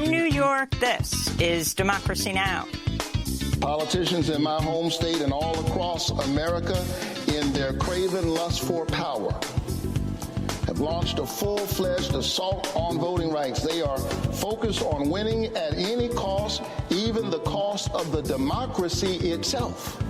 From New York, this is Democracy Now! Politicians in my home state and all across America, in their craven lust for power, have launched a full-fledged assault on voting rights. They are focused on winning at any cost, even the cost of the democracy itself.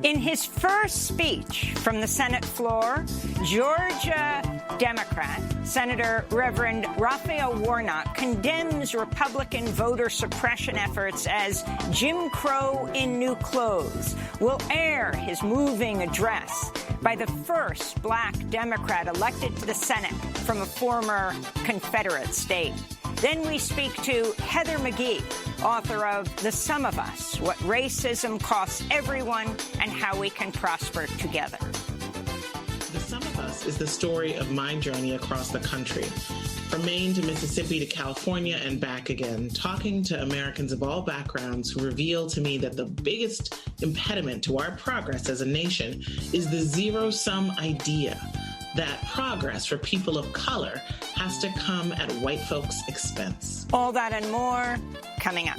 In his first speech from the Senate floor, Georgia Democrat Senator Reverend Raphael Warnock condemns Republican voter suppression efforts as Jim Crow in new clothes. We'll air his moving address by the first black Democrat elected to the Senate from a former Confederate state. Then we speak to Heather McGhee, author of The Sum of Us, What Racism Costs Everyone and How We Can Prosper Together. The Sum of Us is the story of my journey across the country, from Maine to Mississippi to California and back again, talking to Americans of all backgrounds who reveal to me that the biggest impediment to our progress as a nation is the zero-sum idea that progress for people of color has to come at white folks' expense. All that and more coming up.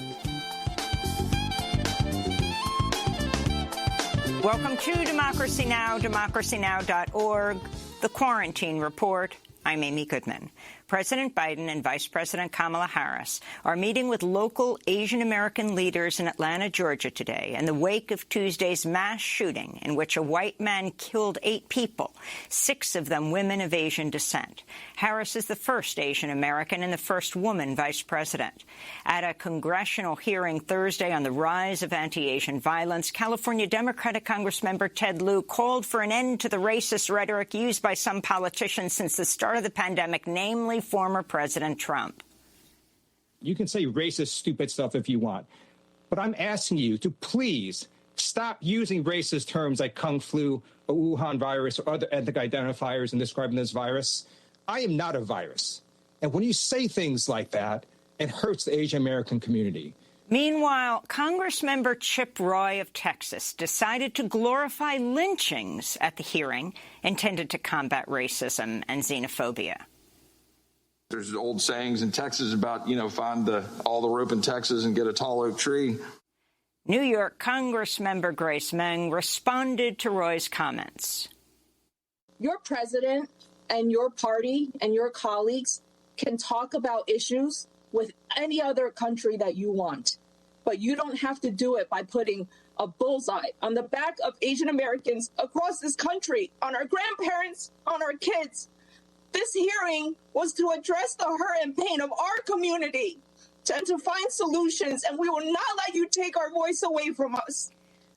Welcome to Democracy Now!, democracynow.org, The Quarantine Report. I'm Amy Goodman. President Biden and Vice President Kamala Harris are meeting with local Asian American leaders in Atlanta, Georgia today in the wake of Tuesday's mass shooting in which a white man killed 8 people, 6 of them women of Asian descent. Harris is the first Asian American and the first woman vice president. At a congressional hearing Thursday on the rise of anti-Asian violence, California Democratic Congressmember Ted Lieu called for an end to the racist rhetoric used by some politicians since the start of the pandemic, namely former President Trump. You can say racist, stupid stuff if you want, but I'm asking you to please stop using racist terms like Kung Flu or Wuhan virus or other ethnic identifiers in describing this virus. I am not a virus. And when you say things like that, it hurts the Asian American community. Meanwhile, Congressmember Chip Roy of Texas decided to glorify lynchings at the hearing intended to combat racism and xenophobia. There's old sayings in Texas about, find all the rope in Texas and get a tall oak tree. New York Congressmember Grace Meng responded to Roy's comments. Your president and your party and your colleagues can talk about issues with any other country that you want, but you don't have to do it by putting a bullseye on the back of Asian Americans across this country, on our grandparents, on our kids. This hearing was to address the hurt and pain of our community and to find solutions, and we will not let you take our voice away from us.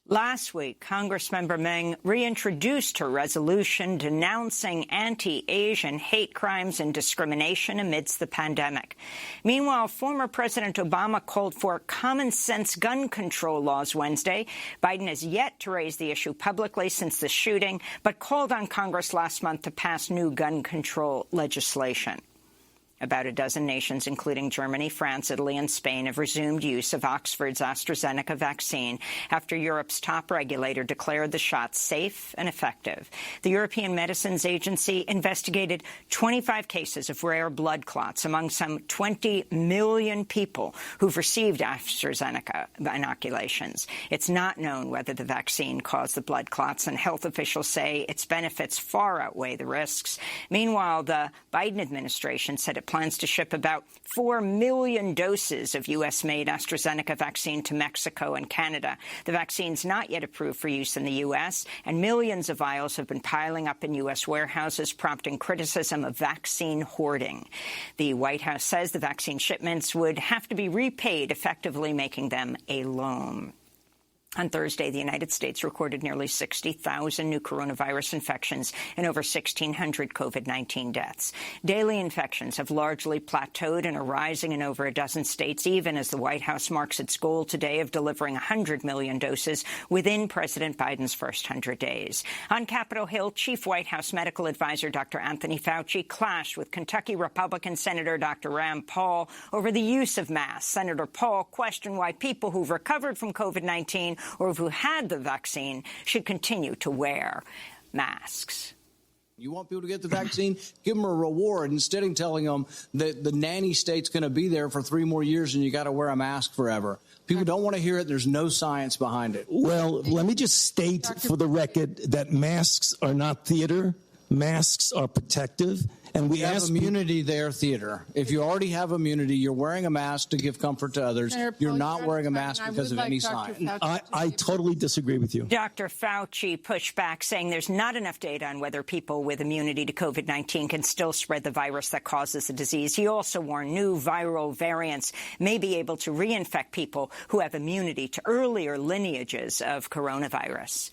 Last week, Congressmember Meng reintroduced her resolution denouncing anti-Asian hate crimes and discrimination amidst the pandemic. Meanwhile, former President Obama called for common-sense gun control laws Wednesday. Biden has yet to raise the issue publicly since the shooting, but called on Congress last month to pass new gun control legislation. About a dozen nations, including Germany, France, Italy, and Spain, have resumed use of Oxford's AstraZeneca vaccine after Europe's top regulator declared the shot safe and effective. The European Medicines Agency investigated 25 cases of rare blood clots among some 20 million people who've received AstraZeneca inoculations. It's not known whether the vaccine caused the blood clots, and health officials say its benefits far outweigh the risks. Meanwhile, the Biden administration said it plans to ship about 4 million doses of U.S.-made AstraZeneca vaccine to Mexico and Canada. The vaccine's not yet approved for use in the U.S., and millions of vials have been piling up in U.S. warehouses, prompting criticism of vaccine hoarding. The White House says the vaccine shipments would have to be repaid, effectively making them a loan. On Thursday, the United States recorded nearly 60,000 new coronavirus infections and over 1,600 COVID-19 deaths. Daily infections have largely plateaued and are rising in over a dozen states, even as the White House marks its goal today of delivering 100 million doses within President Biden's first 100 days. On Capitol Hill, Chief White House Medical Advisor Dr. Anthony Fauci clashed with Kentucky Republican Senator Dr. Rand Paul over the use of masks. Senator Paul questioned why people who've recovered from COVID-19 or who had the vaccine should continue to wear masks. You want people to get the vaccine? Give them a reward instead of telling them that the nanny state's going to be there for 3 more years and you got to wear a mask forever. People don't want to hear it. There's no science behind it. Well, let me just state for the record that masks are not theater. Masks are protective. And we have immunity there, theater. If you already have immunity, you're wearing a mask to give comfort to others. You're not wearing a mask because of any science. I totally disagree with you. Dr. Fauci pushed back, saying there's not enough data on whether people with immunity to COVID-19 can still spread the virus that causes the disease. He also warned new viral variants may be able to reinfect people who have immunity to earlier lineages of coronavirus.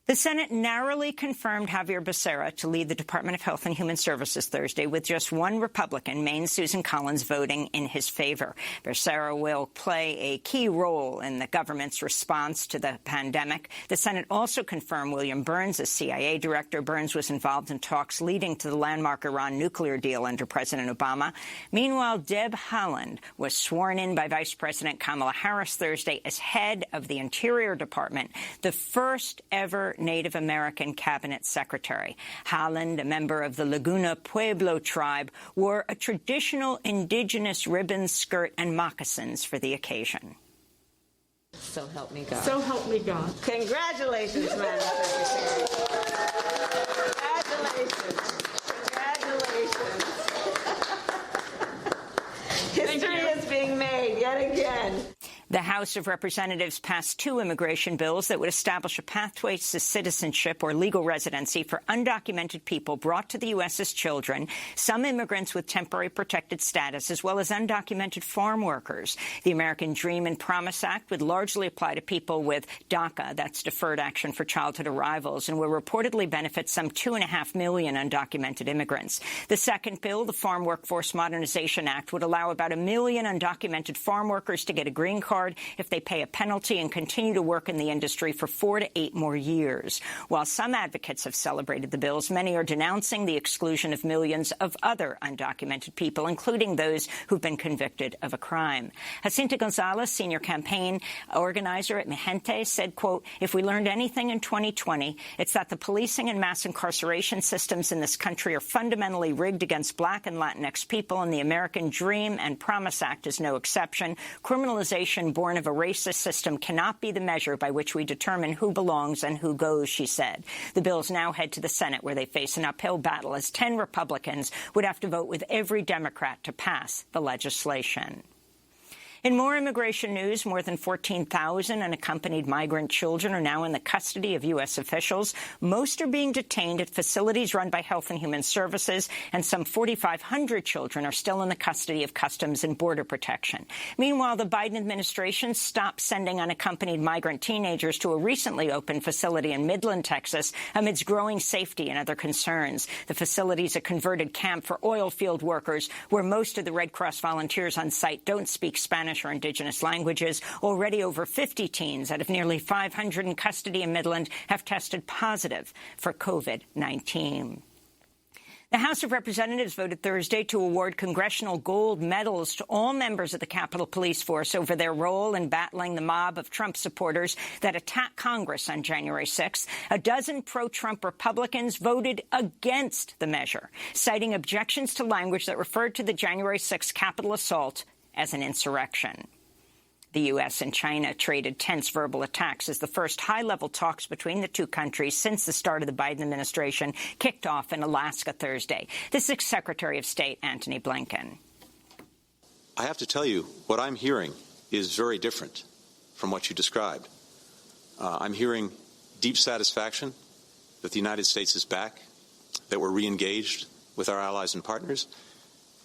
The Senate narrowly confirmed Javier Becerra to lead the Department of Health and Human Services Thursday, with just one Republican, Maine's Susan Collins, voting in his favor. Becerra will play a key role in the government's response to the pandemic. The Senate also confirmed William Burns as CIA director. Burns was involved in talks leading to the landmark Iran nuclear deal under President Obama. Meanwhile, Deb Haaland was sworn in by Vice President Kamala Harris Thursday as head of the Interior Department, the first ever Native American cabinet secretary. Haaland, a member of the Laguna Pueblo tribe, wore a traditional indigenous ribbon skirt and moccasins for the occasion. So help me God. So help me God. Congratulations, Madam Secretary. Congratulations. Congratulations. History is being made yet again. The House of Representatives passed 2 immigration bills that would establish a pathway to citizenship or legal residency for undocumented people brought to the U.S. as children, some immigrants with temporary protected status, as well as undocumented farm workers. The American Dream and Promise Act would largely apply to people with DACA, that's Deferred Action for Childhood Arrivals, and will reportedly benefit some 2.5 million undocumented immigrants. The second bill, the Farm Workforce Modernization Act, would allow about 1 million undocumented farm workers to get a green card if they pay a penalty and continue to work in the industry for 4 to 8 more years. While some advocates have celebrated the bills, many are denouncing the exclusion of millions of other undocumented people, including those who've been convicted of a crime. Jacinta Gonzalez, senior campaign organizer at Mi Gente, said, quote, "If we learned anything in 2020, it's that the policing and mass incarceration systems in this country are fundamentally rigged against Black and Latinx people, and the American Dream and Promise Act is no exception. Criminalization born of a racist system cannot be the measure by which we determine who belongs and who goes," she said. The bills now head to the Senate, where they face an uphill battle as 10 Republicans would have to vote with every Democrat to pass the legislation. In more immigration news, more than 14,000 unaccompanied migrant children are now in the custody of U.S. officials. Most are being detained at facilities run by Health and Human Services, and some 4,500 children are still in the custody of Customs and Border Protection. Meanwhile, the Biden administration stopped sending unaccompanied migrant teenagers to a recently opened facility in Midland, Texas, amidst growing safety and other concerns. The facility is a converted camp for oil field workers, where most of the Red Cross volunteers on site don't speak Spanish or indigenous languages. Already over 50 teens out of nearly 500 in custody in Midland have tested positive for COVID-19. The House of Representatives voted Thursday to award congressional gold medals to all members of the Capitol Police Force over their role in battling the mob of Trump supporters that attacked Congress on January 6th. A dozen pro-Trump Republicans voted against the measure, citing objections to language that referred to the January 6th Capitol assault as an insurrection. The U.S. and China traded tense verbal attacks as the first high-level talks between the two countries since the start of the Biden administration kicked off in Alaska Thursday. This is Secretary of State Antony Blinken. I have to tell you, what I'm hearing is very different from what you described. I'm hearing deep satisfaction that the United States is back, that we're re-engaged with our allies and partners.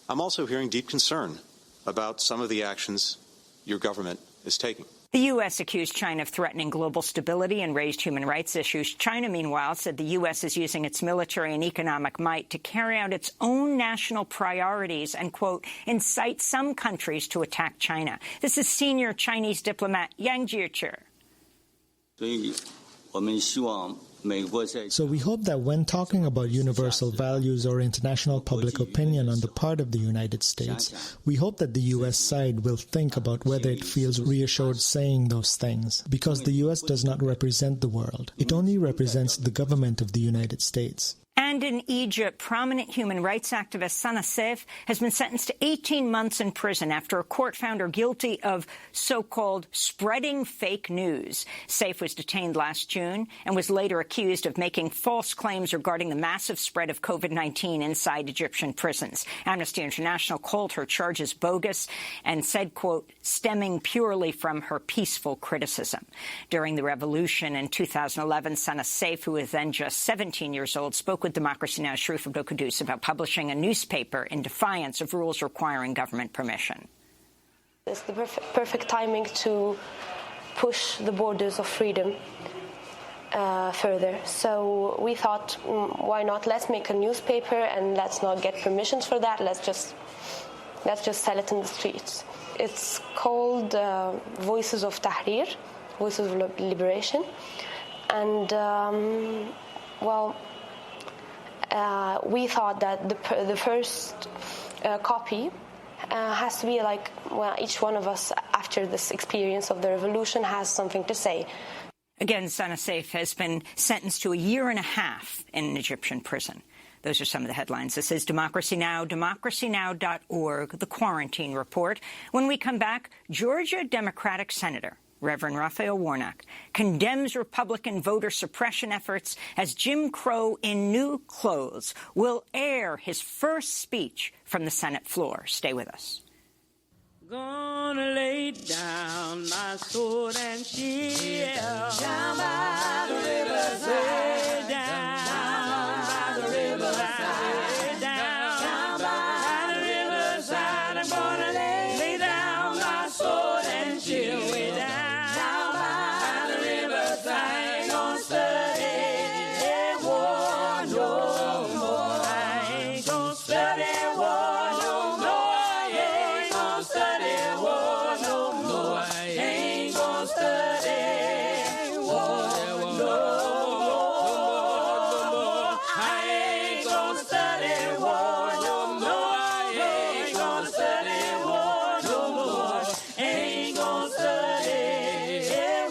I'm also hearing deep concern about some of the actions your government is taking. The U.S. accused China of threatening global stability and raised human rights issues. China, meanwhile, said the U.S. is using its military and economic might to carry out its own national priorities and, quote, incite some countries to attack China. This is senior Chinese diplomat Yang Jiechi. So we hope that when talking about universal values or international public opinion on the part of the United States, we hope that the U.S. side will think about whether it feels reassured saying those things, because the U.S. does not represent the world. It only represents the government of the United States. And in Egypt, prominent human rights activist Sana Seif has been sentenced to 18 months in prison after a court found her guilty of so-called spreading fake news. Seif was detained last June and was later accused of making false claims regarding the massive spread of COVID-19 inside Egyptian prisons. Amnesty International called her charges bogus and said, quote, stemming purely from her peaceful criticism. During the revolution in 2011, Sana Seif, who was then just 17 years old, spoke with Democracy Now's Sharif Abdel-Quddus about publishing a newspaper in defiance of rules requiring government permission. It's the perfect timing to push the borders of freedom further. So we thought, why not? Let's make a newspaper and let's not get permissions for that. Let's just sell it in the streets. It's called Voices of Tahrir, Voices of Liberation, and we thought that the first copy has to be like, well, each one of us after this experience of the revolution has something to say. Again, Sana Seif has been sentenced to a year and a half in an Egyptian prison. Those are some of the headlines. This is Democracy Now!, democracynow.org, The Quarantine Report. When we come back, Georgia Democratic Senator Reverend Raphael Warnock condemns Republican voter suppression efforts as Jim Crow in new clothes will air his first speech from the Senate floor. Stay with us. Gonna lay down my sword and shield down by the riverside, down by the riverside, down by the riverside. I'm gonna lay down my sword and shield way down by the riverside. I ain't gonna study war no more. I ain't gonna study war no more. I ain't gonna study war no more. I ain't gonna study war no more. I ain't gonna study war no more. I ain't gonna study war no more. Ain't gonna study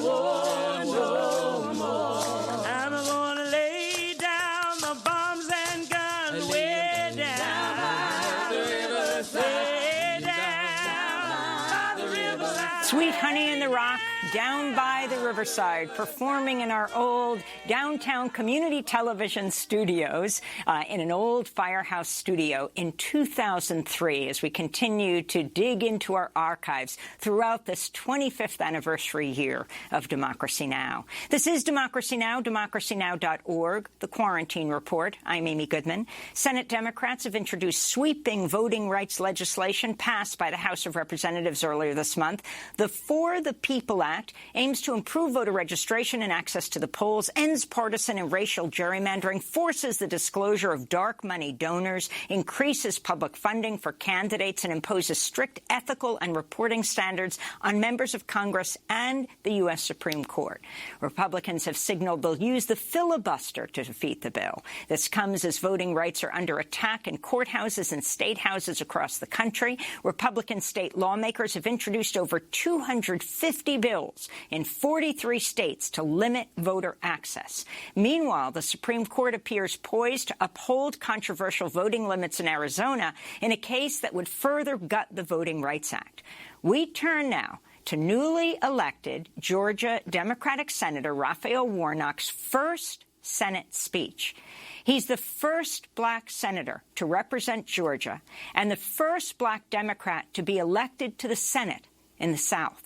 war no more. I'm gonna lay down the bombs and guns way down by the riverside, way down by the riverside. Sweet Honey in the Rock, Down by the Riverside, performing in our old downtown community television studios, in an old firehouse studio in 2003, as we continue to dig into our archives throughout this 25th anniversary year of Democracy Now! This is Democracy Now!, democracynow.org, The Quarantine Report. I'm Amy Goodman. Senate Democrats have introduced sweeping voting rights legislation passed by the House of Representatives earlier this month. The For the People Act aims to improve voter registration and access to the polls, ends partisan and racial gerrymandering, forces the disclosure of dark money donors, increases public funding for candidates, and imposes strict ethical and reporting standards on members of Congress and the U.S. Supreme Court. Republicans have signaled they'll use the filibuster to defeat the bill. This comes as voting rights are under attack in courthouses and state houses across the country. Republican state lawmakers have introduced over 250 bills in 43 states to limit voter access. Meanwhile, the Supreme Court appears poised to uphold controversial voting limits in Arizona in a case that would further gut the Voting Rights Act. We turn now to newly elected Georgia Democratic Senator Raphael Warnock's first Senate speech. He's the first black senator to represent Georgia and the first black Democrat to be elected to the Senate in the South.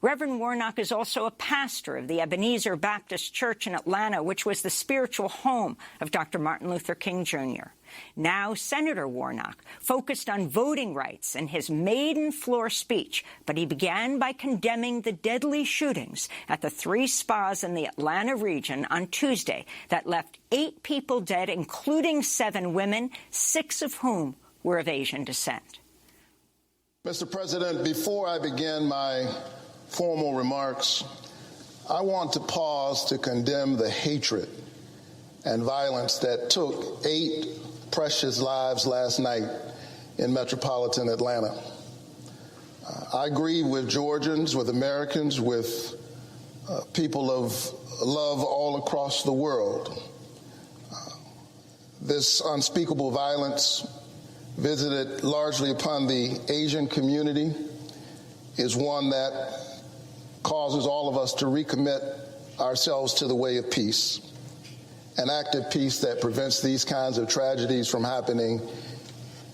Reverend Warnock is also a pastor of the Ebenezer Baptist Church in Atlanta, which was the spiritual home of Dr. Martin Luther King, Jr. Now, Senator Warnock focused on voting rights in his maiden floor speech, but he began by condemning the deadly shootings at the 3 spas in the Atlanta region on Tuesday that left 8 people dead, including 7 women, 6 of whom were of Asian descent. Mr. President, before I begin my formal remarks, I want to pause to condemn the hatred and violence that took 8 precious lives last night in metropolitan Atlanta. I grieve with Georgians, with Americans, with people of love all across the world. This unspeakable violence, visited largely upon the Asian community, is one that causes all of us to recommit ourselves to the way of peace, an active peace that prevents these kinds of tragedies from happening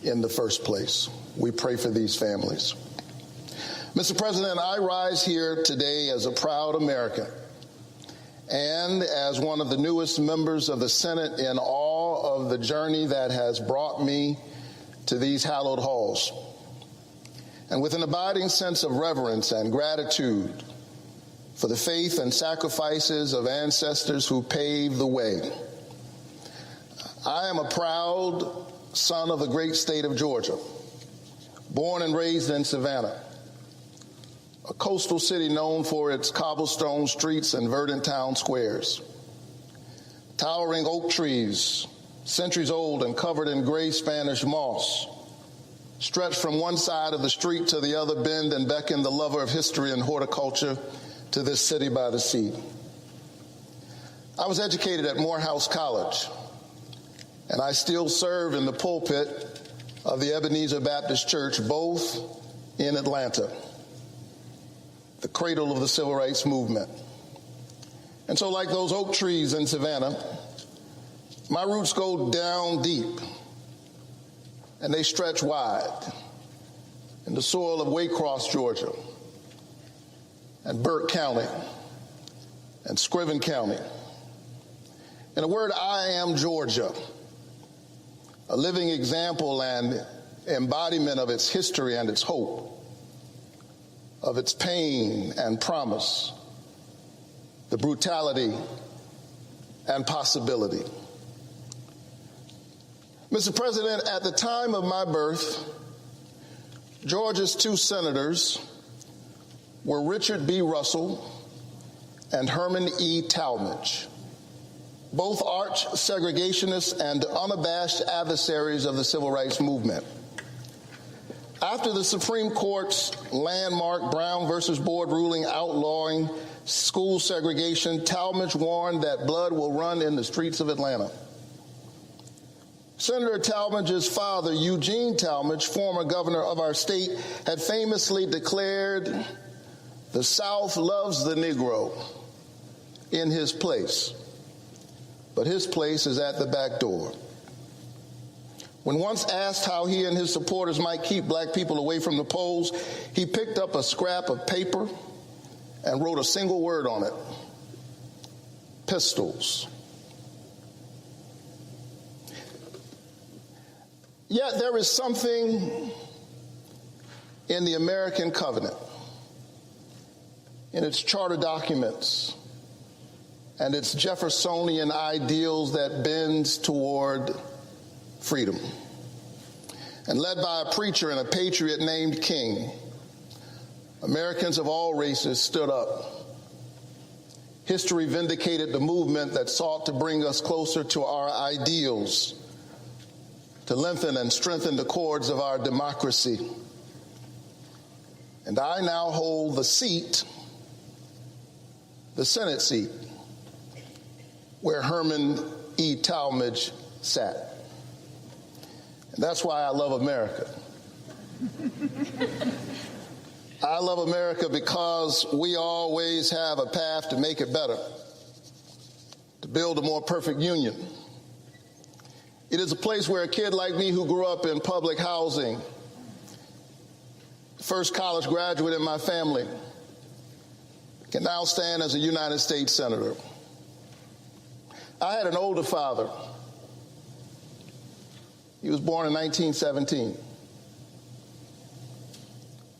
in the first place. We pray for these families. Mr. President, I rise here today as a proud American and as one of the newest members of the Senate in all of the journey that has brought me to these hallowed halls, and with an abiding sense of reverence and gratitude for the faith and sacrifices of ancestors who paved the way. I am a proud son of the great state of Georgia, born and raised in Savannah, a coastal city known for its cobblestone streets and verdant town squares. Towering oak trees, centuries old and covered in gray Spanish moss, stretch from one side of the street to the other, bend and beckon the lover of history and horticulture to this city by the sea. I was educated at Morehouse College, and I still serve in the pulpit of the Ebenezer Baptist Church, both in Atlanta, the cradle of the civil rights movement. And so, like those oak trees in Savannah, my roots go down deep, and they stretch wide in the soil of Waycross, Georgia, and Burke County, and Scriven County. In a word, I am Georgia, a living example and embodiment of its history and its hope, of its pain and promise, the brutality and possibility. Mr. President, at the time of my birth, Georgia's two senators were Richard B. Russell and Herman E. Talmadge, both arch segregationists and unabashed adversaries of the civil rights movement. After the Supreme Court's landmark Brown versus Board ruling outlawing school segregation, Talmadge warned that blood will run in the streets of Atlanta. Senator Talmadge's father, Eugene Talmadge, former governor of our state, had famously declared, "The South loves the Negro in his place, but his place is at the back door." When once asked how he and his supporters might keep black people away from the polls, he picked up a scrap of paper and wrote a single word on it: pistols. Yet there is something in the American covenant, in its charter documents, and its Jeffersonian ideals that bends toward freedom. And led by a preacher and a patriot named King, Americans of all races stood up. History vindicated the movement that sought to bring us closer to our ideals, to lengthen and strengthen the cords of our democracy. And I now hold the seat, the Senate seat, where Herman E. Talmadge sat. And that's why I love America. I love America because we always have a path to make it better, to build a more perfect union. It is a place where a kid like me who grew up in public housing, first college graduate in my family, can now stand as a United States Senator. I had an older father. He was born in 1917.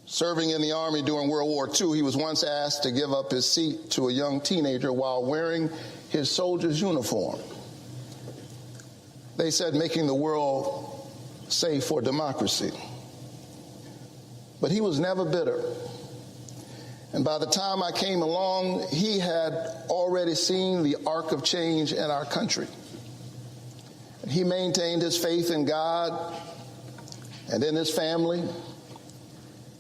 Serving in the Army during World War II, he was once asked to give up his seat to a young teenager while wearing his soldier's uniform. They said, making the world safe for democracy. But he was never bitter. And by the time I came along, he had already seen the arc of change in our country. And he maintained his faith in God and in his family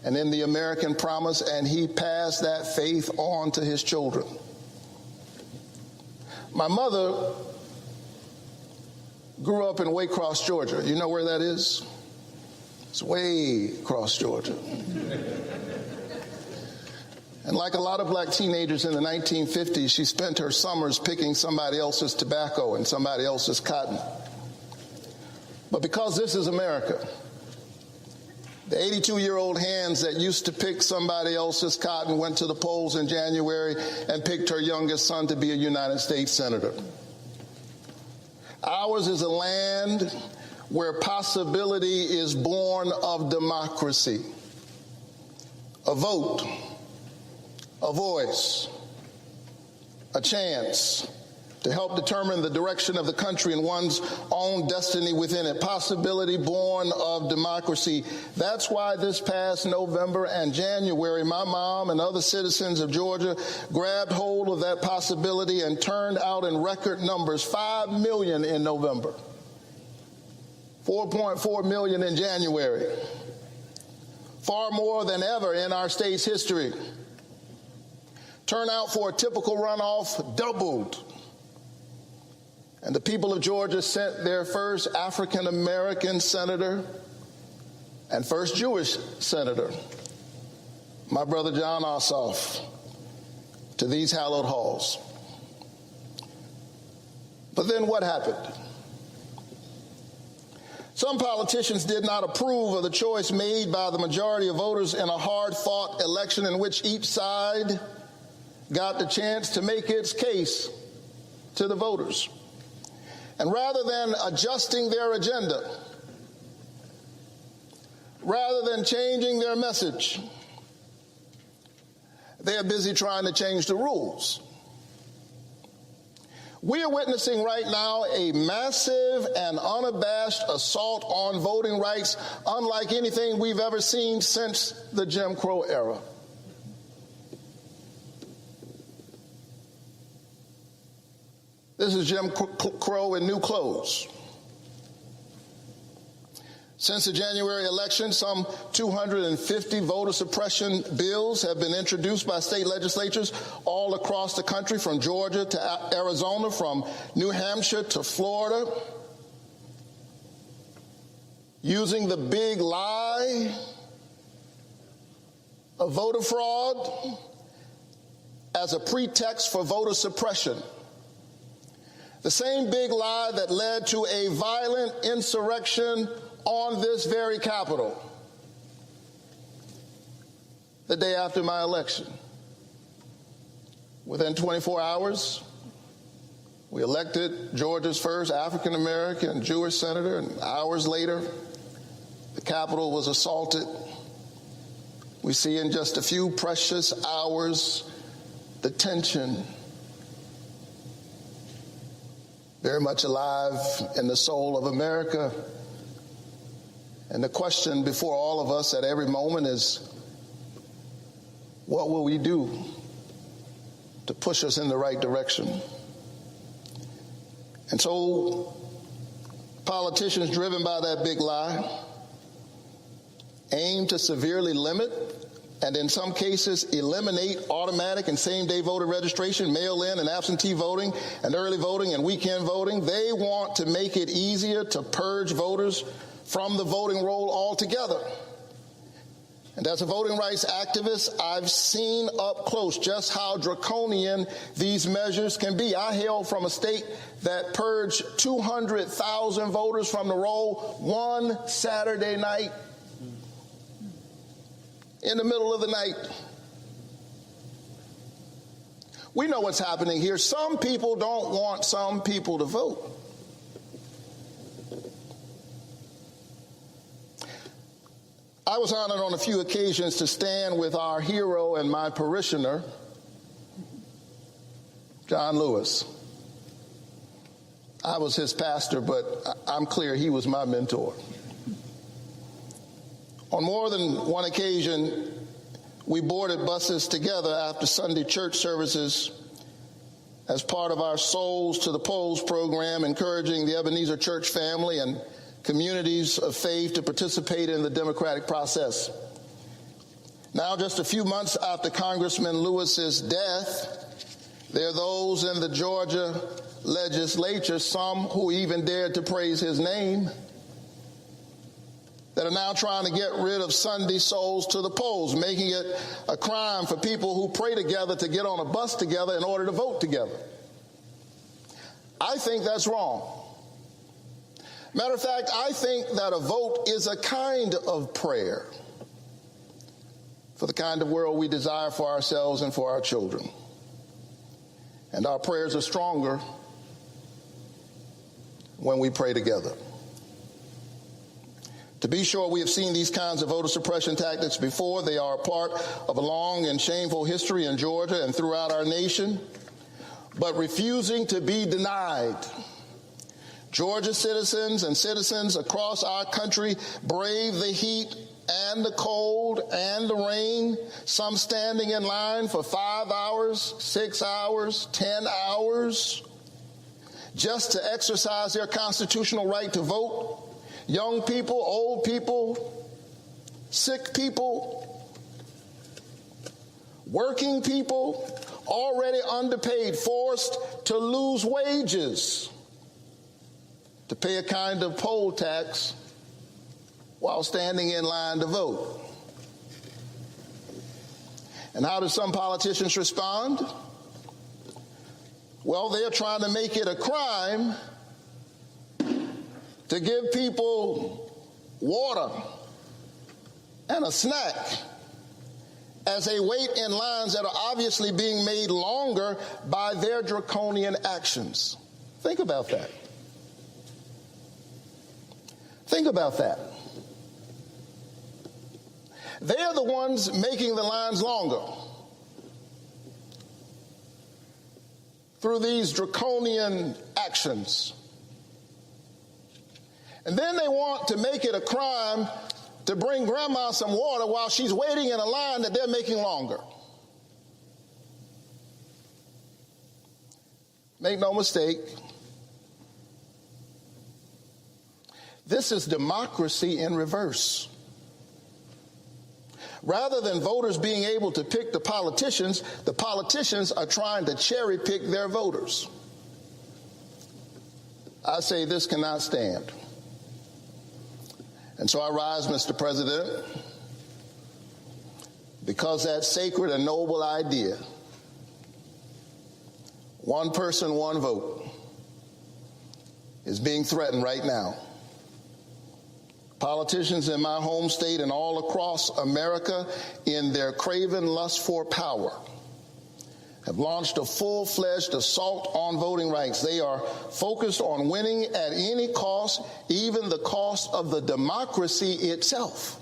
and in the American promise, and he passed that faith on to his children. My mother grew up in Waycross, Georgia. You know where that is? It's way across Georgia. And like a lot of black teenagers in the 1950s, she spent her summers picking somebody else's tobacco and somebody else's cotton. But because this is America, the 82-year-old hands that used to pick somebody else's cotton went to the polls in January and picked her youngest son to be a United States Senator. Ours is a land where possibility is born of democracy, a vote, a voice, a chance to help determine the direction of the country and one's own destiny within it. Possibility born of democracy. That's why this past November and January, my mom and other citizens of Georgia grabbed hold of that possibility and turned out in record numbers, 5 million in November, 4.4 million in January, far more than ever in our state's history. Turnout for a typical runoff doubled. And the people of Georgia sent their first African-American senator and first Jewish senator, my brother John Ossoff, to these hallowed halls. But then what happened? Some politicians did not approve of the choice made by the majority of voters in a hard-fought election in which each side got the chance to make its case to the voters. And rather than adjusting their agenda, rather than changing their message, they are busy trying to change the rules. We are witnessing right now a massive and unabashed assault on voting rights, unlike anything we've ever seen since the Jim Crow era. This is Jim Crow in new clothes. Since the January election, some 250 voter suppression bills have been introduced by state legislatures all across the country, from Georgia to Arizona, from New Hampshire to Florida, using the big lie of voter fraud as a pretext for voter suppression. The same big lie that led to a violent insurrection on this very Capitol the day after my election. Within 24 hours, we elected Georgia's first African-American Jewish senator, and hours later, the Capitol was assaulted. We see in just a few precious hours the tension very much alive in the soul of America. And the question before all of us at every moment is, what will we do to push us in the right direction? And so politicians driven by that big lie aim to severely limit and in some cases eliminate automatic and same-day voter registration, mail-in and absentee voting, and early voting and weekend voting. They want to make it easier to purge voters from the voting roll altogether. And as a voting rights activist, I've seen up close just how draconian these measures can be. I hail from a state that purged 200,000 voters from the roll one Saturday night, in the middle of the night. We know what's happening here. Some people don't want some people to vote. I was honored on a few occasions to stand with our hero and my parishioner, John Lewis. I was his pastor, but I'm clear he was my mentor. On more than one occasion, we boarded buses together after Sunday church services as part of our Souls to the Polls program, encouraging the Ebenezer Church family and communities of faith to participate in the democratic process. Now, just a few months after Congressman Lewis's death, there are those in the Georgia legislature, some who even dared to praise his name, that are now trying to get rid of Sunday souls to the polls, making it a crime for people who pray together to get on a bus together in order to vote together. I think that's wrong. Matter of fact, I think that a vote is a kind of prayer for the kind of world we desire for ourselves and for our children. And our prayers are stronger when we pray together. To be sure, we have seen these kinds of voter suppression tactics before. They are a part of a long and shameful history in Georgia and throughout our nation. But refusing to be denied, Georgia citizens and citizens across our country brave the heat and the cold and the rain, some standing in line for 5 hours, 6 hours, 10 hours, just to exercise their constitutional right to vote. Young people, old people, sick people, working people, already underpaid, forced to lose wages, to pay a kind of poll tax while standing in line to vote. And how do some politicians respond? Well, they're trying to make it a crime to give people water and a snack as they wait in lines that are obviously being made longer by their draconian actions. Think about that. Think about that. They are the ones making the lines longer through these draconian actions. And then they want to make it a crime to bring grandma some water while she's waiting in a line that they're making longer. Make no mistake, this is democracy in reverse. Rather than voters being able to pick the politicians are trying to cherry pick their voters. I say this cannot stand. And so I rise, Mr. President, because that sacred and noble idea, one person, one vote, is being threatened right now. Politicians in my home state and all across America, in their craven lust for power, have launched a full-fledged assault on voting rights. They are focused on winning at any cost, even the cost of the democracy itself.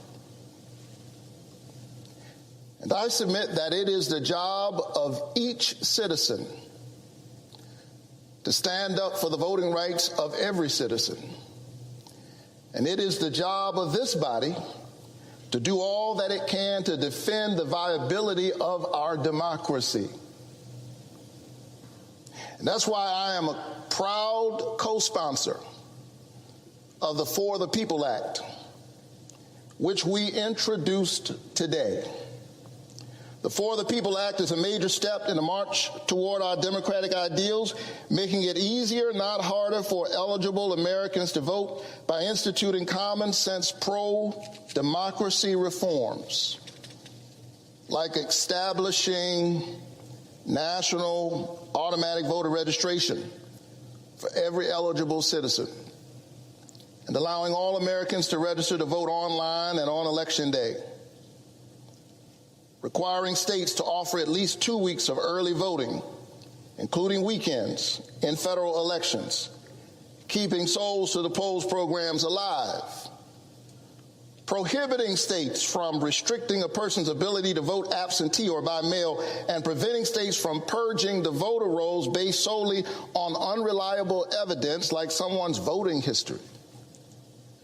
And I submit that it is the job of each citizen to stand up for the voting rights of every citizen. And it is the job of this body to do all that it can to defend the viability of our democracy. And that's why I am a proud co-sponsor of the For the People Act, which we introduced today. The For the People Act is a major step in the march toward our democratic ideals, making it easier, not harder, for eligible Americans to vote by instituting common sense pro-democracy reforms, like establishing national automatic voter registration for every eligible citizen, and allowing all Americans to register to vote online and on Election Day, requiring states to offer at least 2 weeks of early voting, including weekends, in federal elections, keeping Souls to the Polls programs alive, prohibiting states from restricting a person's ability to vote absentee or by mail, and preventing states from purging the voter rolls based solely on unreliable evidence like someone's voting history,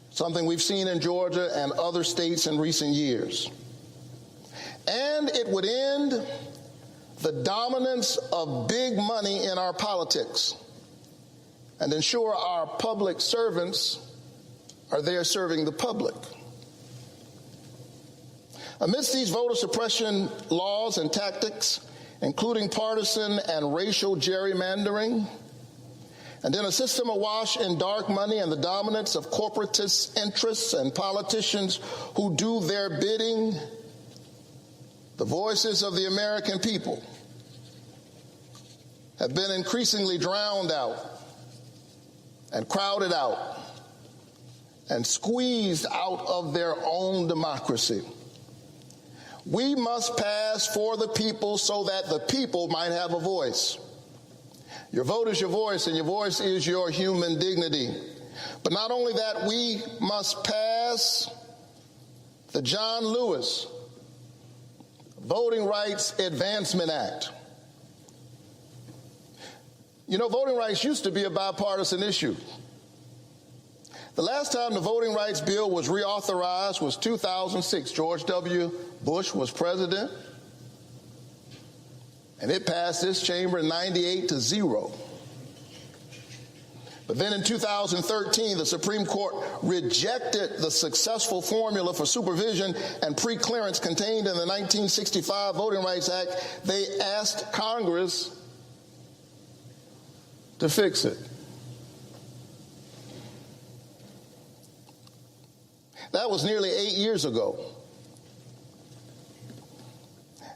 something we've seen in Georgia and other states in recent years. And it would end the dominance of big money in our politics and ensure our public servants are there serving the public. Amidst these voter suppression laws and tactics, including partisan and racial gerrymandering, And then a system awash in dark money and the dominance of corporatist interests and politicians who do their bidding, the voices of the American people have been increasingly drowned out and crowded out and squeezed out of their own democracy. We must pass for the people so that the people might have a voice. Your vote is your voice, and your voice is your human dignity. But not only that, we must pass the John Lewis Voting Rights Advancement Act. You know, voting rights used to be a bipartisan issue. The last time the voting rights bill was reauthorized was 2006. George W. Bush was president, and it passed this chamber 98-0. But then in 2013, the Supreme Court rejected the successful formula for supervision and pre-clearance contained in the 1965 Voting Rights Act. They asked Congress to fix it. That was nearly 8 years ago.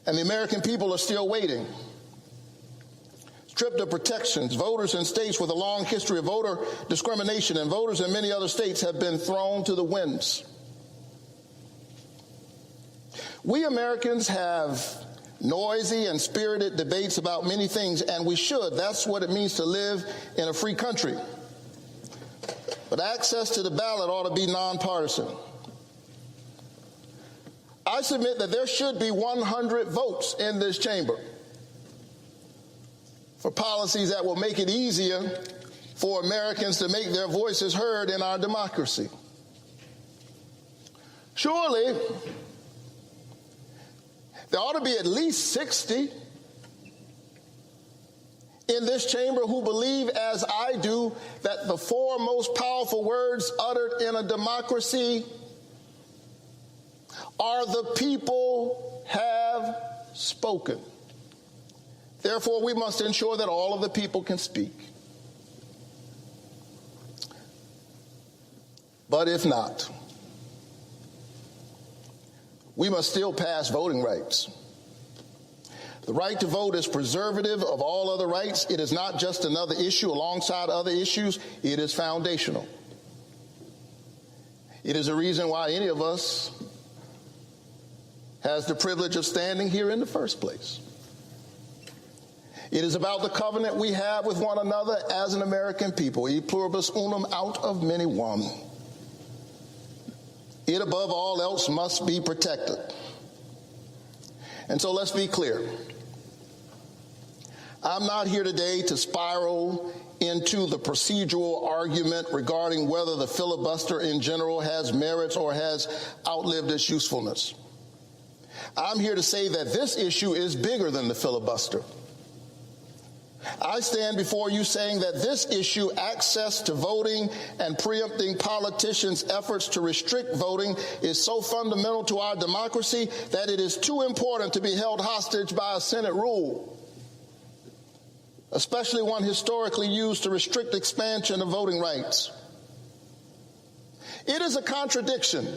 And the American people are still waiting. Stripped of protections, voters in states with a long history of voter discrimination and voters in many other states have been thrown to the winds. We Americans have noisy and spirited debates about many things, and we should. That's what it means to live in a free country. But access to the ballot ought to be nonpartisan. I submit that there should be 100 votes in this chamber for policies that will make it easier for Americans to make their voices heard in our democracy. Surely, there ought to be at least 60 in this chamber who believe, as I do, that the four most powerful words uttered in a democracy are "the people have spoken." Therefore, we must ensure that all of the people can speak. But if not, we must still pass voting rights. The right to vote is preservative of all other rights. It is not just another issue alongside other issues. It is foundational. It is a reason why any of us has the privilege of standing here in the first place. It is about the covenant we have with one another as an American people, e pluribus unum, out of many one. It, above all else, must be protected. And so let's be clear. I'm not here today to spiral into the procedural argument regarding whether the filibuster in general has merits or has outlived its usefulness. I'm here to say that this issue is bigger than the filibuster. I stand before you saying that this issue, access to voting and preempting politicians' efforts to restrict voting, is so fundamental to our democracy that it is too important to be held hostage by a Senate rule, especially one historically used to restrict expansion of voting rights. It is a contradiction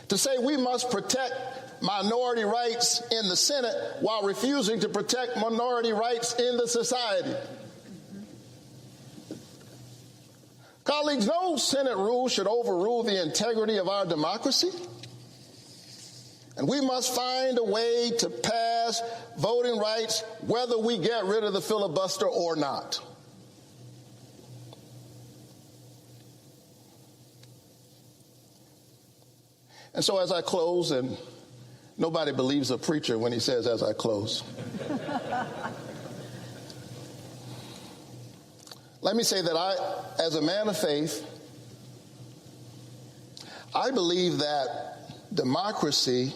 to say we must protect minority rights in the Senate while refusing to protect minority rights in the society. Colleagues, no Senate rule should overrule the integrity of our democracy. And we must find a way to pass voting rights whether we get rid of the filibuster or not. And so as I close, and nobody believes a preacher when he says, as I close. Let me say that I, as a man of faith, I believe that democracy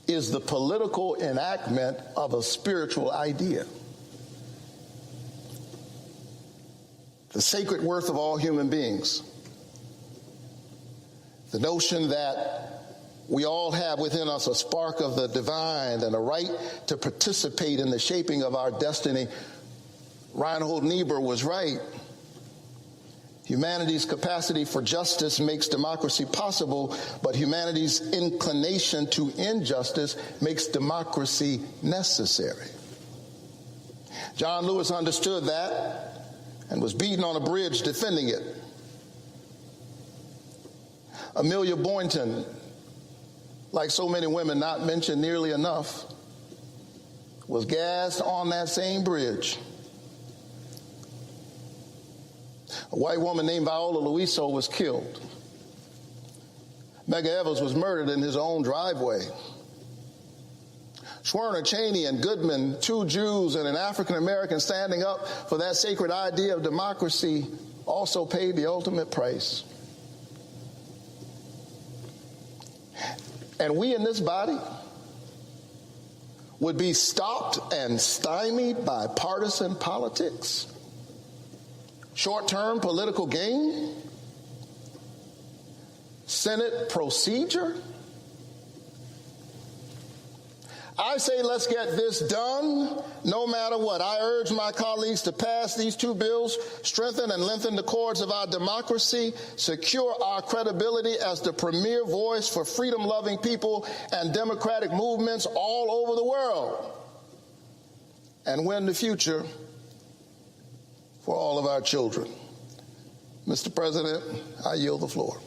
is the political enactment of a spiritual idea. The sacred worth of all human beings. The notion that we all have within us a spark of the divine and a right to participate in the shaping of our destiny Reinhold Niebuhr was right. Humanity's capacity for justice makes democracy possible, but humanity's inclination to injustice makes democracy necessary. John Lewis understood that and was beaten on a bridge defending it. Amelia Boynton, like so many women not mentioned nearly enough, was gassed on that same bridge. A white woman named Viola Luiso was killed. Medgar Evers was murdered in his own driveway. Schwerner, Cheney, and Goodman, two Jews and an African American standing up for that sacred idea of democracy, also paid the ultimate price. And we in this body would be stopped and stymied by partisan politics, short-term political gain, Senate procedure. I say let's get this done no matter what. I urge my colleagues to pass these two bills, strengthen and lengthen the cords of our democracy, secure our credibility as the premier voice for freedom-loving people and democratic movements all over the world, and win the future for all of our children. Mr. President, I yield the floor.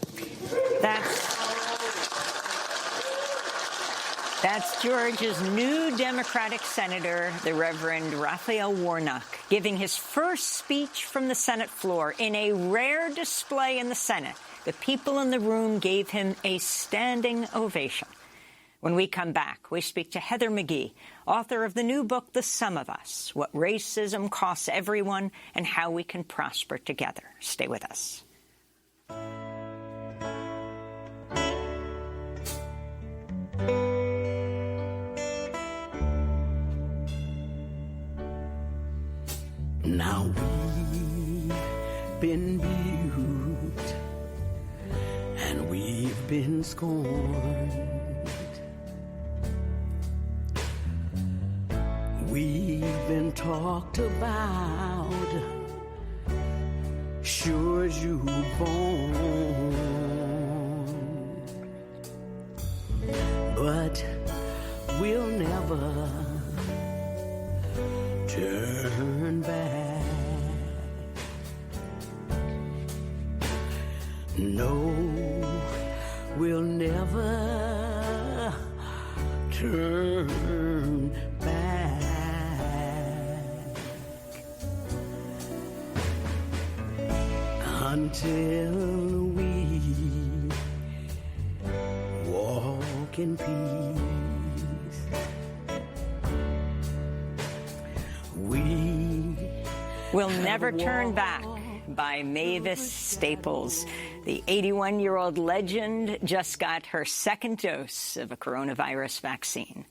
That's Georgia's new Democratic Senator, the Reverend Raphael Warnock, giving his first speech from the Senate floor in a rare display in the Senate. The people in the room gave him a standing ovation. When we come back, we speak to Heather McGhee, author of the new book, The Sum of Us, What Racism Costs Everyone and How We Can Prosper Together. Stay with us. Now we've been viewed and we've been scorned. We've been talked about, sure as you born. But we'll never turn back. No, we'll never turn back. Until we walk in peace. We'll Never Turn Back by Mavis Staples. The 81-year-old legend just got her second dose of a coronavirus vaccine.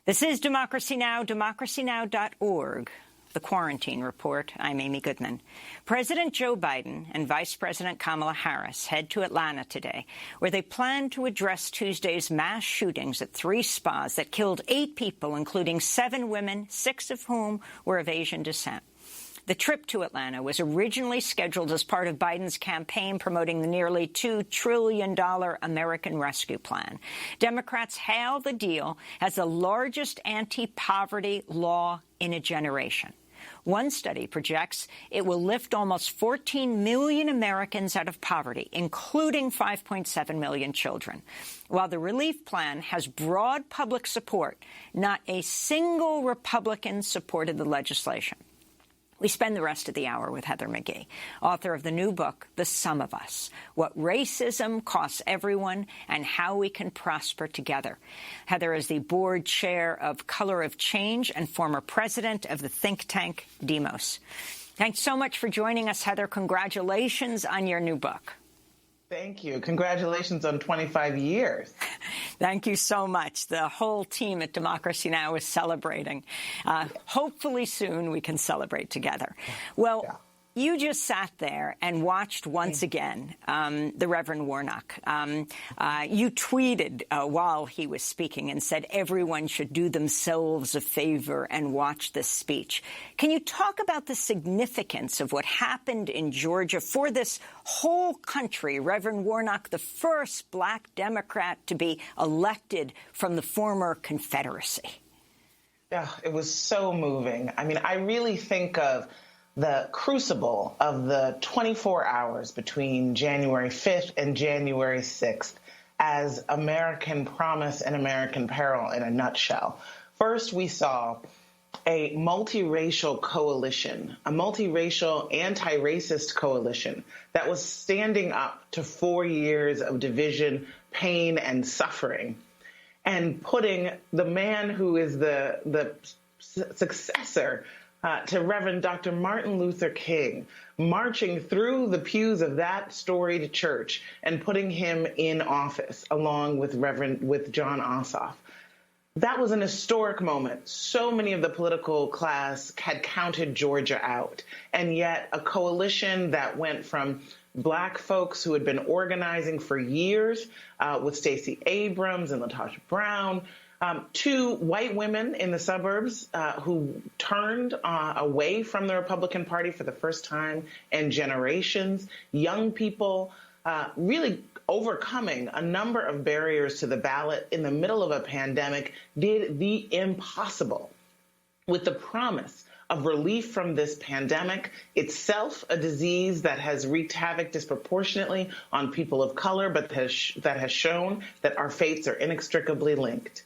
This is Democracy Now!, democracynow.org. The Quarantine Report. I'm Amy Goodman. President Joe Biden and Vice President Kamala Harris head to Atlanta today, where they plan to address Tuesday's mass shootings at 3 spas that killed 8 people, including 7 women, 6 of whom were of Asian descent. The trip to Atlanta was originally scheduled as part of Biden's campaign promoting the nearly $2 trillion American Rescue Plan. Democrats hailed the deal as the largest anti-poverty law in a generation. One study projects it will lift almost 14 million Americans out of poverty, including 5.7 million children. While the relief plan has broad public support, not a single Republican supported the legislation. We spend the rest of the hour with Heather McGhee, author of the new book, The Sum of Us, What Racism Costs Everyone and How We Can Prosper Together. Heather is the board chair of Color of Change and former president of the think tank Demos. Thanks so much for joining us, Heather. Congratulations on your new book. Thank you. Congratulations on 25 years. Thank you so much. The whole team at Democracy Now! Is celebrating. Hopefully soon we can celebrate together. Well, You just sat there and watched once again the Reverend Warnock. You tweeted while he was speaking and said everyone should do themselves a favor and watch this speech. Can you talk about the significance of what happened in Georgia for this whole country? Reverend Warnock, the first black Democrat to be elected from the former Confederacy. Yeah, it was so moving. I mean, I really think of the crucible of the 24 hours between January 5th and January 6th as American promise and American peril in a nutshell. First, we saw a multiracial coalition, a multiracial anti-racist coalition that was standing up to 4 years of division, pain, and suffering, and putting the man who is the successor to Reverend Dr. Martin Luther King, marching through the pews of that storied church and putting him in office along with John Ossoff. That was an historic moment. So many of the political class had counted Georgia out, and yet a coalition that went from black folks who had been organizing for years with Stacey Abrams and LaTosha Brown, to white women in the suburbs who turned away from the Republican Party for the first time in generations, young people really overcoming a number of barriers to the ballot in the middle of a pandemic, did the impossible with the promise of relief from this pandemic, itself a disease that has wreaked havoc disproportionately on people of color, but that has shown that our fates are inextricably linked.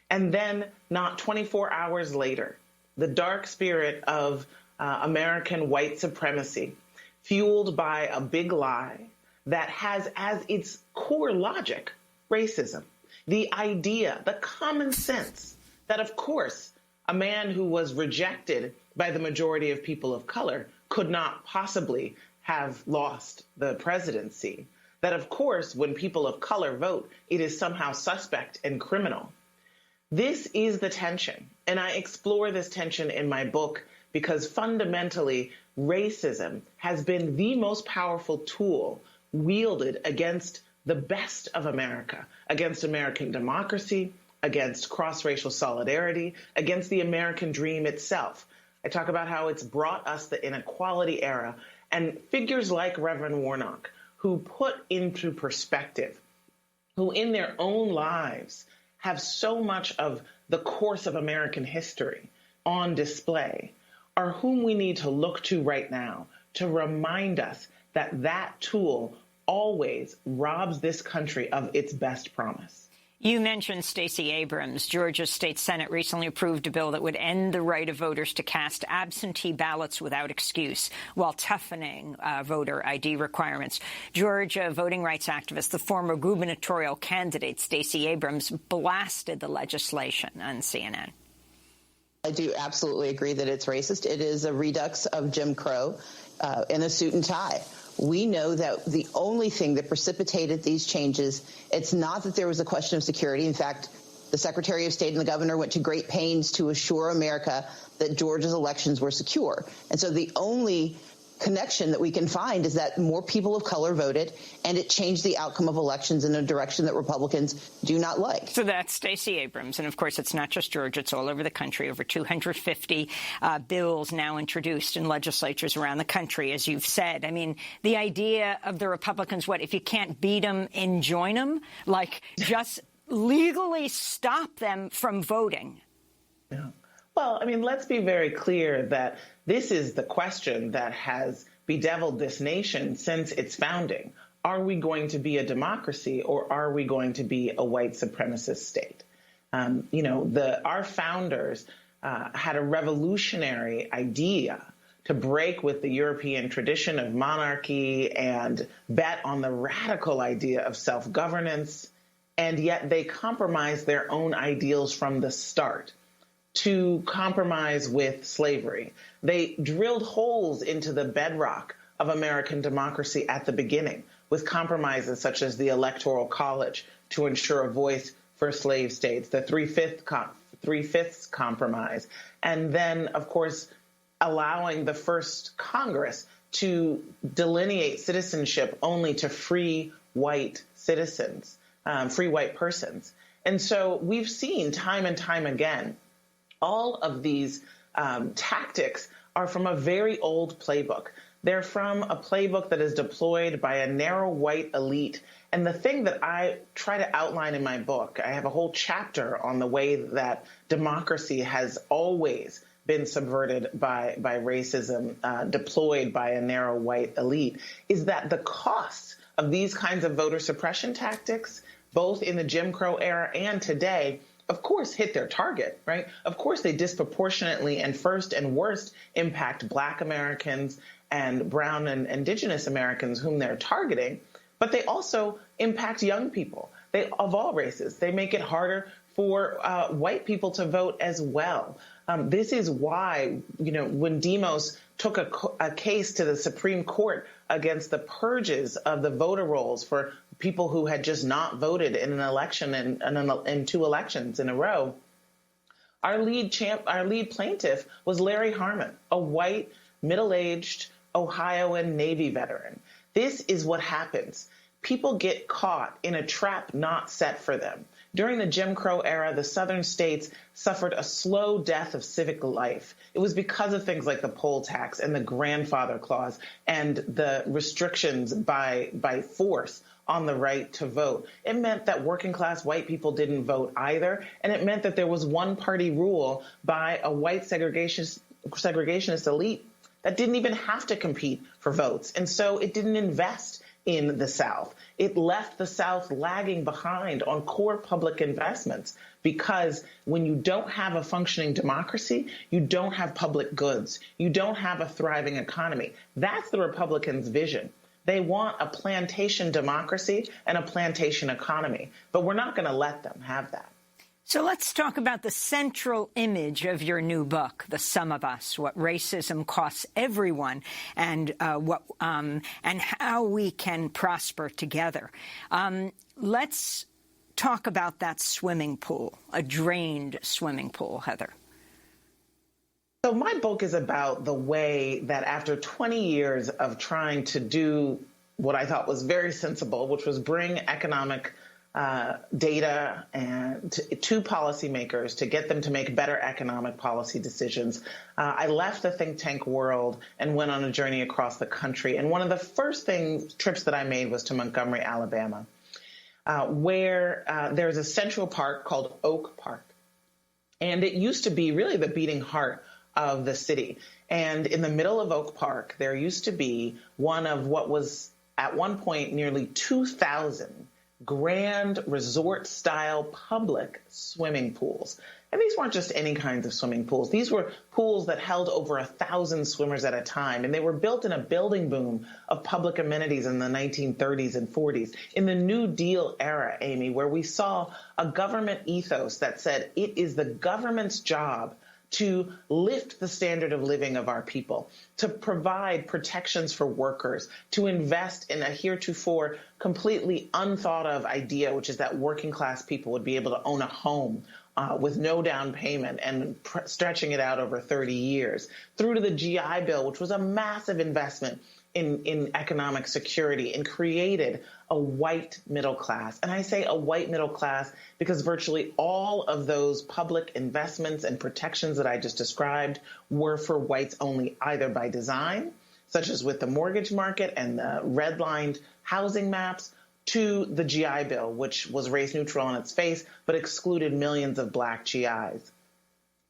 And then not 24 hours later, the dark spirit of American white supremacy, fueled by a big lie that has as its core logic racism, the idea, the common sense that, of course, a man who was rejected by the majority of people of color could not possibly have lost the presidency. That, of course, when people of color vote, it is somehow suspect and criminal. This is the tension, and I explore this tension in my book because fundamentally racism has been the most powerful tool wielded against the best of America, against American democracy, against cross-racial solidarity, against the American dream itself. I talk about how it's brought us the inequality era, and figures like Reverend Warnock, who put into perspective, who in their own lives have so much of the course of American history on display, are whom we need to look to right now to remind us that that tool always robs this country of its best promise. You mentioned Stacey Abrams. Georgia's state Senate recently approved a bill that would end the right of voters to cast absentee ballots without excuse, while toughening voter ID requirements. Georgia voting rights activist, the former gubernatorial candidate Stacey Abrams, blasted the legislation on CNN. I do absolutely agree that it's racist. It is a redux of Jim Crow in a suit and tie. We know that the only thing that precipitated these changes, it's not that there was a question of security. In fact, the Secretary of State and the governor went to great pains to assure America that Georgia's elections were secure. And so the only connection that we can find is that more people of color voted, and it changed the outcome of elections in a direction that Republicans do not like. So that's Stacey Abrams. And, of course, it's not just Georgia. It's all over the country. Over 250 bills now introduced in legislatures around the country, as you've said. I mean, the idea of the Republicans, what, if you can't beat them, enjoin them? Like, just legally stop them from voting. Yeah. Well, I mean, let's be very clear that this is the question that has bedeviled this nation since its founding. Are we going to be a democracy, or are we going to be a white supremacist state? Our founders had a revolutionary idea to break with the European tradition of monarchy and bet on the radical idea of self-governance, and yet they compromised their own ideals from the start to compromise with slavery. They drilled holes into the bedrock of American democracy at the beginning with compromises such as the Electoral College to ensure a voice for slave states, the three-fifths compromise, and then, of course, allowing the first Congress to delineate citizenship only to free white citizens, free white persons. And so we've seen time and time again, all of these tactics are from a very old playbook. They're from a playbook that is deployed by a narrow white elite. And the thing that I try to outline in my book, I have a whole chapter on the way that democracy has always been subverted by racism, deployed by a narrow white elite, is that the costs of these kinds of voter suppression tactics, both in the Jim Crow era and today, of course, hit their target, right? Of course, they disproportionately and first and worst impact Black Americans and brown and indigenous Americans whom they're targeting, but they also impact young people of all races. They make it harder for white people to vote as well. This is why, when Demos took a case to the Supreme Court against the purges of the voter rolls for people who had just not voted in an election in 2 elections in a row, our lead plaintiff was Larry Harmon, a white, middle-aged Ohioan Navy veteran. This is what happens. People get caught in a trap not set for them. During the Jim Crow era, the southern states suffered a slow death of civic life. It was because of things like the poll tax and the grandfather clause and the restrictions by force on the right to vote. It meant that working class white people didn't vote either, and it meant that there was one-party rule by a white segregationist elite that didn't even have to compete for votes. And so it didn't invest in the South. It left the South lagging behind on core public investments, because when you don't have a functioning democracy, you don't have public goods. You don't have a thriving economy. That's the Republicans' vision. They want a plantation democracy and a plantation economy, but we're not going to let them have that. So let's talk about the central image of your new book, The Sum of Us, What Racism Costs Everyone, and how we can prosper together. Let's talk about that swimming pool, a drained swimming pool, Heather. So my book is about the way that after 20 years of trying to do what I thought was very sensible, which was bring economic data and to policymakers to get them to make better economic policy decisions, I left the think tank world and went on a journey across the country. And one of the first trips that I made was to Montgomery, Alabama, where there's a central park called Oak Park. And it used to be really the beating heart of the city. And in the middle of Oak Park, there used to be one of what was at one point nearly 2,000 grand resort-style public swimming pools. And these weren't just any kinds of swimming pools. These were pools that held over 1,000 swimmers at a time, and they were built in a building boom of public amenities in the 1930s and 40s. In the New Deal era, Amy, where we saw a government ethos that said it is the government's job to lift the standard of living of our people, to provide protections for workers, to invest in a heretofore completely unthought of idea, which is that working class people would be able to own a home with no down payment and stretching it out over 30 years, through to the GI Bill, which was a massive investment in economic security and created a white middle class. And I say a white middle class because virtually all of those public investments and protections that I just described were for whites only, either by design, such as with the mortgage market and the redlined housing maps, to the GI Bill, which was race neutral on its face, but excluded millions of Black GIs.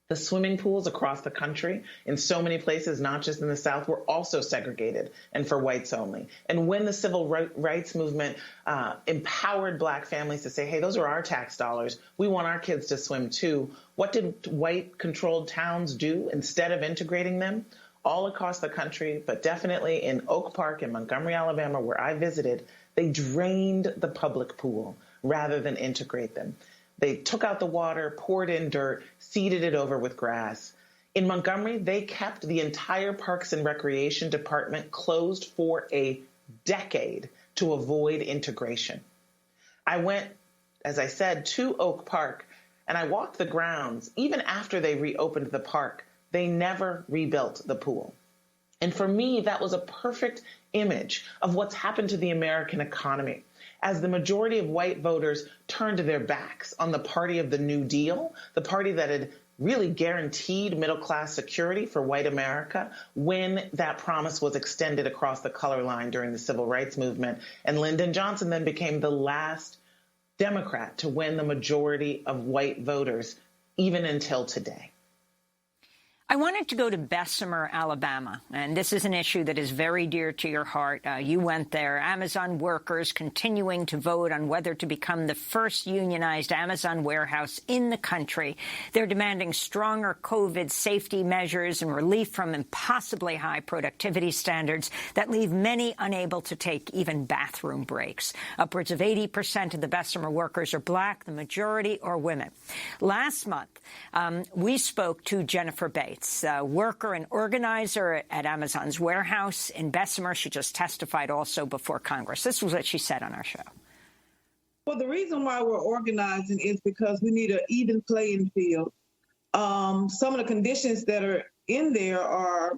The swimming pools across the country, in so many places, not just in the South, were also segregated and for whites only. And when the civil rights movement empowered Black families to say, hey, those are our tax dollars, we want our kids to swim too, what did white-controlled towns do instead of integrating them? All across the country, but definitely in Oak Park in Montgomery, Alabama, where I visited, they drained the public pool rather than integrate them. They took out the water, poured in dirt, seeded it over with grass. In Montgomery, they kept the entire Parks and Recreation Department closed for a decade to avoid integration. I went, as I said, to Oak Park, and I walked the grounds. Even after they reopened the park, they never rebuilt the pool. And for me, that was a perfect image of what's happened to the American economy. As the majority of white voters turned their backs on the party of the New Deal, the party that had really guaranteed middle-class security for white America when that promise was extended across the color line during the Civil Rights Movement. And Lyndon Johnson then became the last Democrat to win the majority of white voters, even until today. I wanted to go to Bessemer, Alabama, and this is an issue that is very dear to your heart. You went there. Amazon workers continuing to vote on whether to become the first unionized Amazon warehouse in the country. They're demanding stronger COVID safety measures and relief from impossibly high productivity standards that leave many unable to take even bathroom breaks. Upwards of 80% of the Bessemer workers are black. The majority are women. Last month, we spoke to Jennifer Bates, a worker and organizer at Amazon's warehouse in Bessemer. She just testified also before Congress. This was what she said on our show. Well, the reason why we're organizing is because we need an even playing field. Some of the conditions that are in there are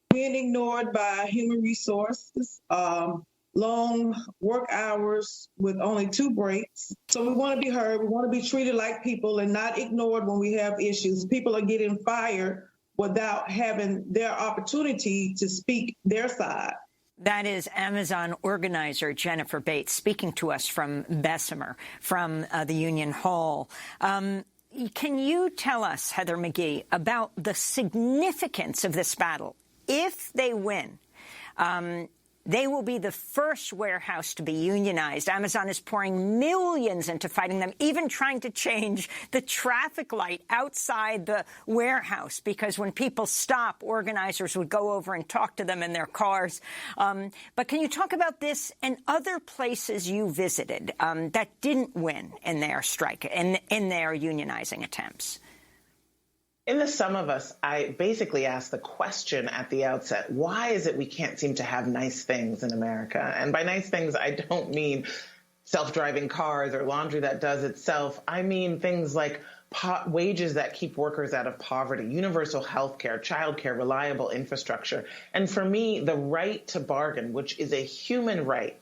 being ignored by human resources, long work hours with only 2 breaks. So we want to be heard. We want to be treated like people and not ignored when we have issues. People are getting fired without having their opportunity to speak their side. That is Amazon organizer Jennifer Bates speaking to us from Bessemer, from the Union Hall. Can you tell us, Heather McGhee, about the significance of this battle? If they win, they will be the first warehouse to be unionized. Amazon is pouring millions into fighting them, even trying to change the traffic light outside the warehouse, because when people stop, organizers would go over and talk to them in their cars. But can you talk about this and other places you visited that didn't win in their strike, in their unionizing attempts? In the Sum of Us, I basically asked the question at the outset, why is it we can't seem to have nice things in America? And by nice things, I don't mean self-driving cars or laundry that does itself. I mean things like wages that keep workers out of poverty, universal health care, child care, reliable infrastructure. And for me, the right to bargain, which is a human right,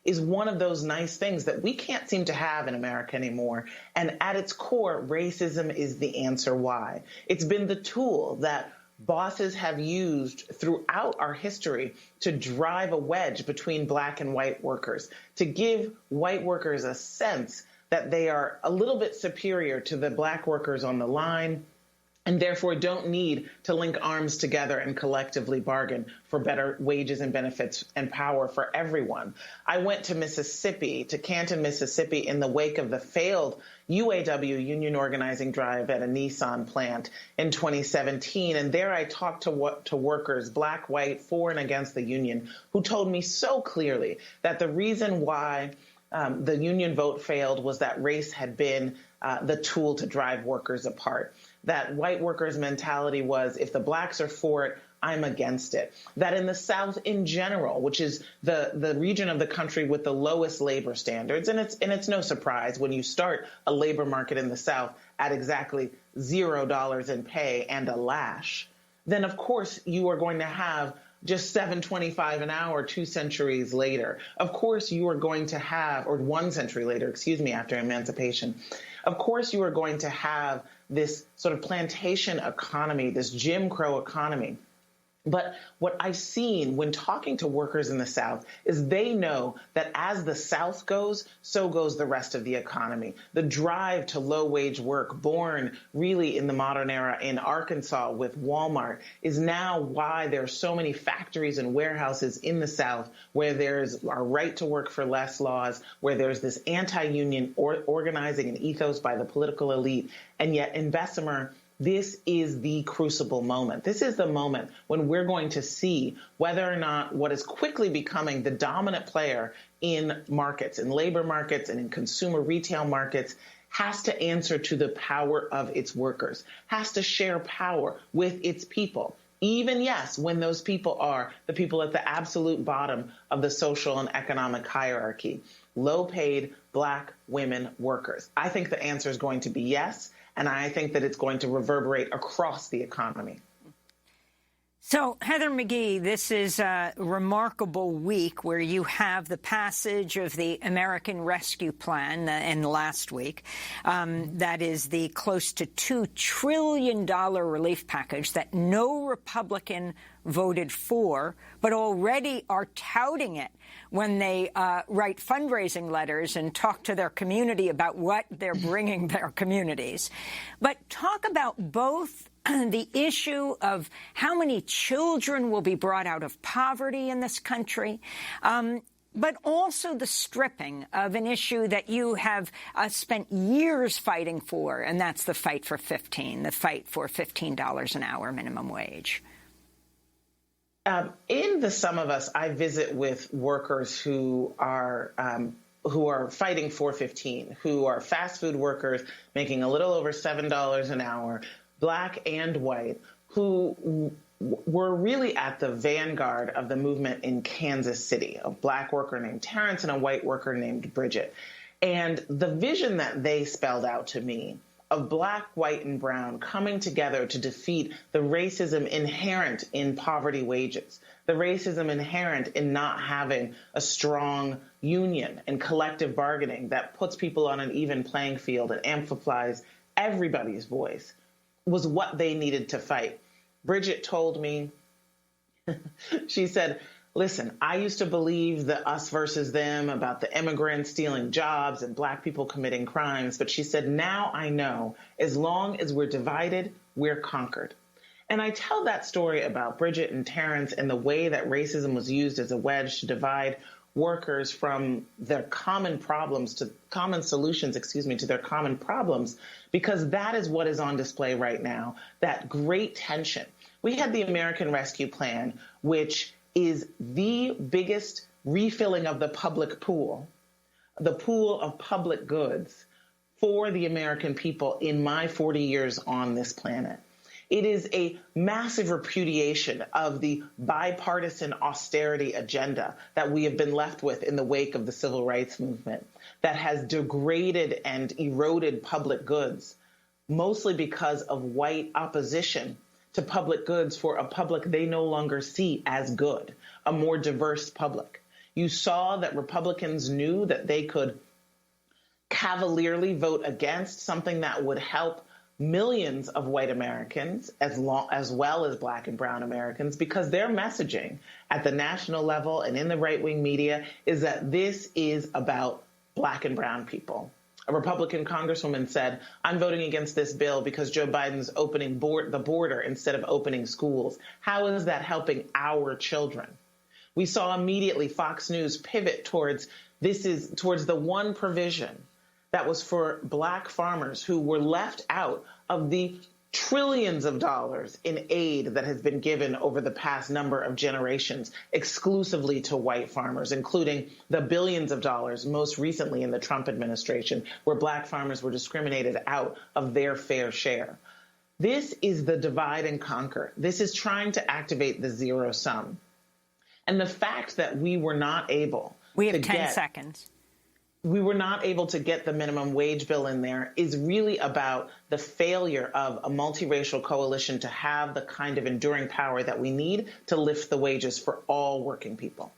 is one of those nice things that we can't seem to have in America anymore. And at its core, racism is the answer why. It's been the tool that bosses have used throughout our history to drive a wedge between black and white workers, to give white workers a sense that they are a little bit superior to the black workers on the line, and therefore don't need to link arms together and collectively bargain for better wages and benefits and power for everyone. I went to Mississippi, to Canton, Mississippi, in the wake of the failed UAW union organizing drive at a Nissan plant in 2017. And there I talked to workers, black, white, for and against the union, who told me so clearly that the reason why the union vote failed was that race had been the tool to drive workers apart. That white workers' mentality was, if the blacks are for it, I'm against it. That in the South in general, which is the region of the country with the lowest labor standards, and it's no surprise when you start a labor market in the South at exactly $0 in pay and a lash, then of course you are going to have just $7.25 an hour 2 centuries later. Of course you are going to have, or 1 century later, after emancipation. Of course you are going to have this sort of plantation economy, this Jim Crow economy. But what I've seen when talking to workers in the South is they know that as the South goes, so goes the rest of the economy. The drive to low-wage work, born really in the modern era in Arkansas with Walmart, is now why there are so many factories and warehouses in the South where there's our right to work for less laws, where there's this anti-union organizing and ethos by the political elite. And yet in Bessemer, this is the crucible moment. This is the moment when we're going to see whether or not what is quickly becoming the dominant player in markets, in labor markets and in consumer retail markets, has to answer to the power of its workers, has to share power with its people. Even, yes, when those people are the people at the absolute bottom of the social and economic hierarchy, low-paid black women workers. I think the answer is going to be yes. And I think that it's going to reverberate across the economy. So, Heather McGhee, this is a remarkable week where you have the passage of the American Rescue Plan in last week. That is the close to $2 trillion relief package that no Republican voted for, but already are touting it when they write fundraising letters and talk to their community about what they're bringing their communities. But talk about both the issue of how many children will be brought out of poverty in this country, but also the stripping of an issue that you have spent years fighting for, and that's the fight for $15 an hour minimum wage. In the Some of Us, I visit with workers who are fighting for $15, who are fast food workers making a little over $7 an hour, Black and white, who were really at the vanguard of the movement in Kansas City, a Black worker named Terrence and a white worker named Bridget. And the vision that they spelled out to me of Black, white, and brown coming together to defeat the racism inherent in poverty wages, the racism inherent in not having a strong union and collective bargaining that puts people on an even playing field and amplifies everybody's voice, was what they needed to fight. Bridget told me, she said, listen, I used to believe the us versus them about the immigrants stealing jobs and Black people committing crimes. But she said, now I know, as long as we're divided, we're conquered. And I tell that story about Bridget and Terrence and the way that racism was used as a wedge to divide workers from their common problems to common solutions, to their common problems, because that is what is on display right now, that great tension. We had the American Rescue Plan, which is the biggest refilling of the public pool, the pool of public goods for the American people in my 40 years on this planet. It is a massive repudiation of the bipartisan austerity agenda that we have been left with in the wake of the civil rights movement that has degraded and eroded public goods, mostly because of white opposition to public goods for a public they no longer see as good, a more diverse public. You saw that Republicans knew that they could cavalierly vote against something that would help millions of white Americans as well as Black and brown Americans, because their messaging at the national level and in the right-wing media is that this is about Black and brown people. A Republican congresswoman said, I'm voting against this bill because Joe Biden's opening the border instead of opening schools. How is that helping our children? We saw immediately Fox News pivot towards the one provision that was for Black farmers who were left out of the trillions of dollars in aid that has been given over the past number of generations exclusively to white farmers, including the billions of dollars most recently in the Trump administration, where Black farmers were discriminated out of their fair share. This is the divide and conquer. This is trying to activate the zero sum. And the fact that we were not able We have 10 seconds. We were not able to get the minimum wage bill in there is really about the failure of a multiracial coalition to have the kind of enduring power that we need to lift the wages for all working people.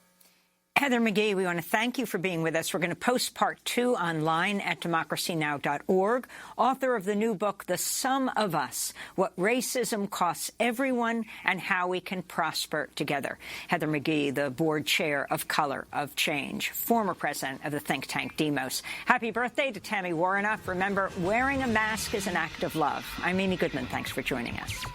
Heather McGhee, we want to thank you for being with us. We're going to post part 2 online at democracynow.org. Author of the new book, The Sum of Us, What Racism Costs Everyone and How We Can Prosper Together. Heather McGhee, the board chair of Color of Change, former president of the think tank Demos. Happy birthday to Tammy Warrenoff. Remember, wearing a mask is an act of love. I'm Amy Goodman. Thanks for joining us.